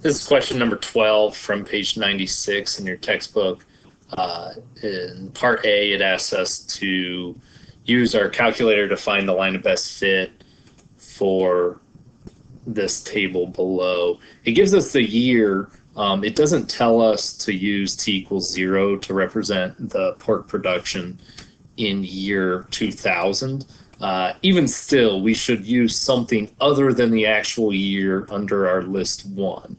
This is question number 12 from page 96 in your textbook. In part A, it asks us to use our calculator to find the line of best fit for this table below. It gives us the year. It doesn't tell us to use t equals 0 to represent the pork production in year 2000. Even still, we should use something other than the actual year under our list 1.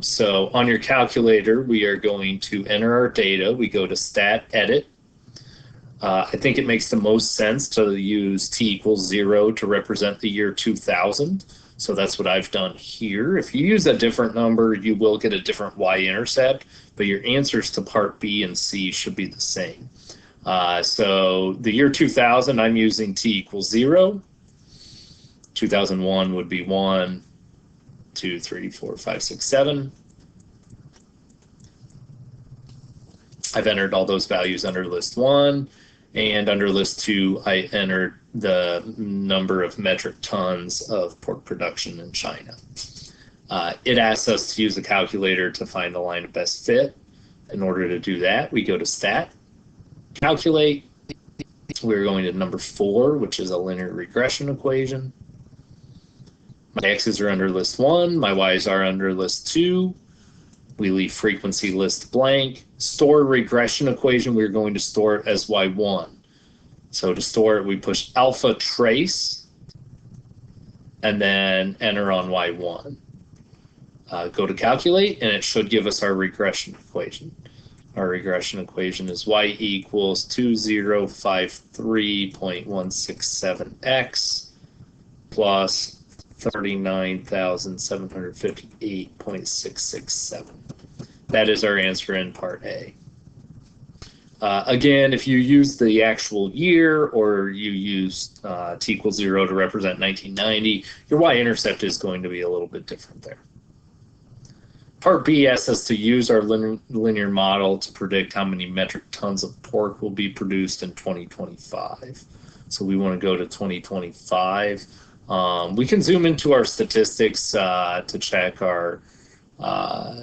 So on your calculator, we are going to enter our data. We go to Stat Edit. I think it makes the most sense to use t equals 0 to represent the year 2000. So that's what I've done here. If you use a different number, you will get a different y-intercept, but your answers to part B and C should be the same. So the year 2000, I'm using t equals 0. 2001 would be 1, 2, 3, 4, 5, 6, 7. I've entered all those values under list 1, and under list 2, I entered the number of metric tons of pork production in China. It asks us to use a calculator to find the line of best fit. In order to do that, we go to Stat, Calculate. We're going to number 4, which is a linear regression equation. My x's are under list 1, my y's are under list 2. We leave frequency list blank. Store regression equation, we're going to store it as y1. So to store it, we push alpha trace and then enter on y1. Go to calculate, and it should give us our regression equation. Our regression equation is y equals 2053.167x plus 39,758.667. That is our answer in part A. Again, if you use the actual year or you use t equals 0 to represent 1990, your y-intercept is going to be a little bit different there. Part B asks us to use our linear model to predict how many metric tons of pork will be produced in 2025. So we want to go to 2025. We can zoom into our statistics to check our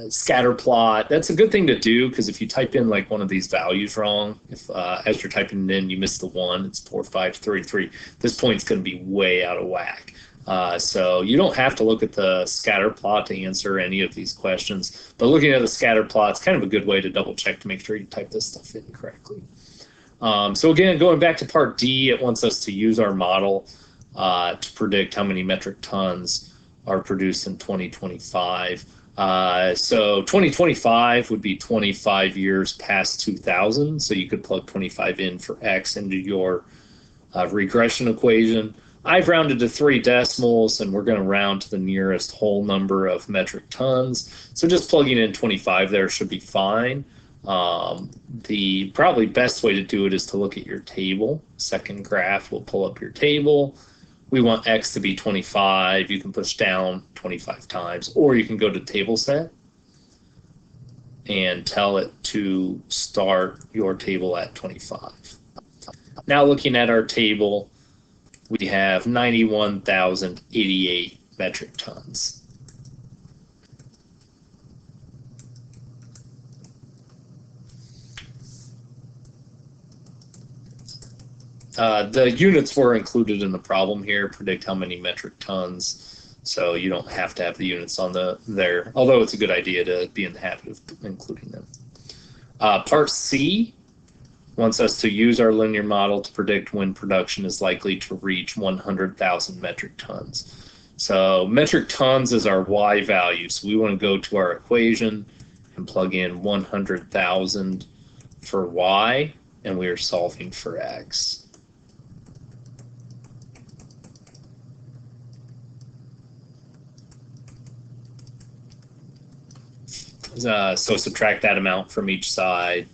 scatter plot. That's a good thing to do, because if you type in like one of these values wrong, if as you're typing it in you miss the 1, it's 4533, this point's going to be way out of whack. So you don't have to look at the scatter plot to answer any of these questions, but looking at the scatter plot is kind of a good way to double check to make sure you type this stuff in correctly. So again, going back to part D, it wants us to use our model to predict how many metric tons are produced in 2025. So 2025 would be 25 years past 2000, so you could plug 25 in for x into your regression equation. I've rounded to 3 decimals, and we're going to round to the nearest whole number of metric tons. So just plugging in 25 there should be fine. The probably best way to do it is to look at your table. Second graph will pull up your table. We want x to be 25. You can push down 25 times, or you can go to table set and tell it to start your table at 25. Now looking at our table, we have 91,088 metric tons. The units were included in the problem here, predict how many metric tons, so you don't have to have the units on there, although it's a good idea to be in the habit of including them. Part C wants us to use our linear model to predict when production is likely to reach 100,000 metric tons. So metric tons is our y value, so we want to go to our equation and plug in 100,000 for y, and we are solving for x. So subtract that amount from each side.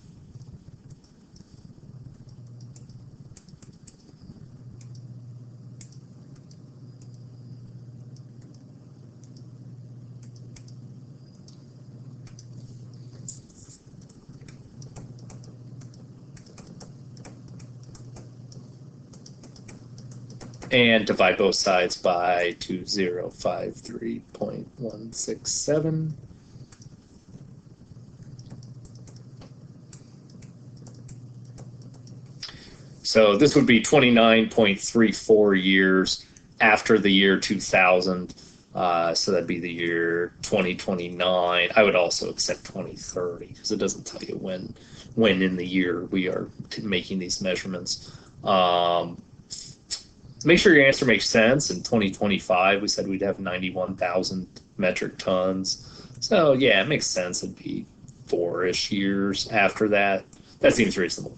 And divide both sides by 2053.167. So this would be 29.34 years after the year 2000. So that'd be the year 2029. I would also accept 2030 because it doesn't tell you when in the year we are making these measurements. Make sure your answer makes sense. In 2025, we said we'd have 91,000 metric tons. So yeah, it makes sense. It'd be 4-ish years after that. That seems reasonable.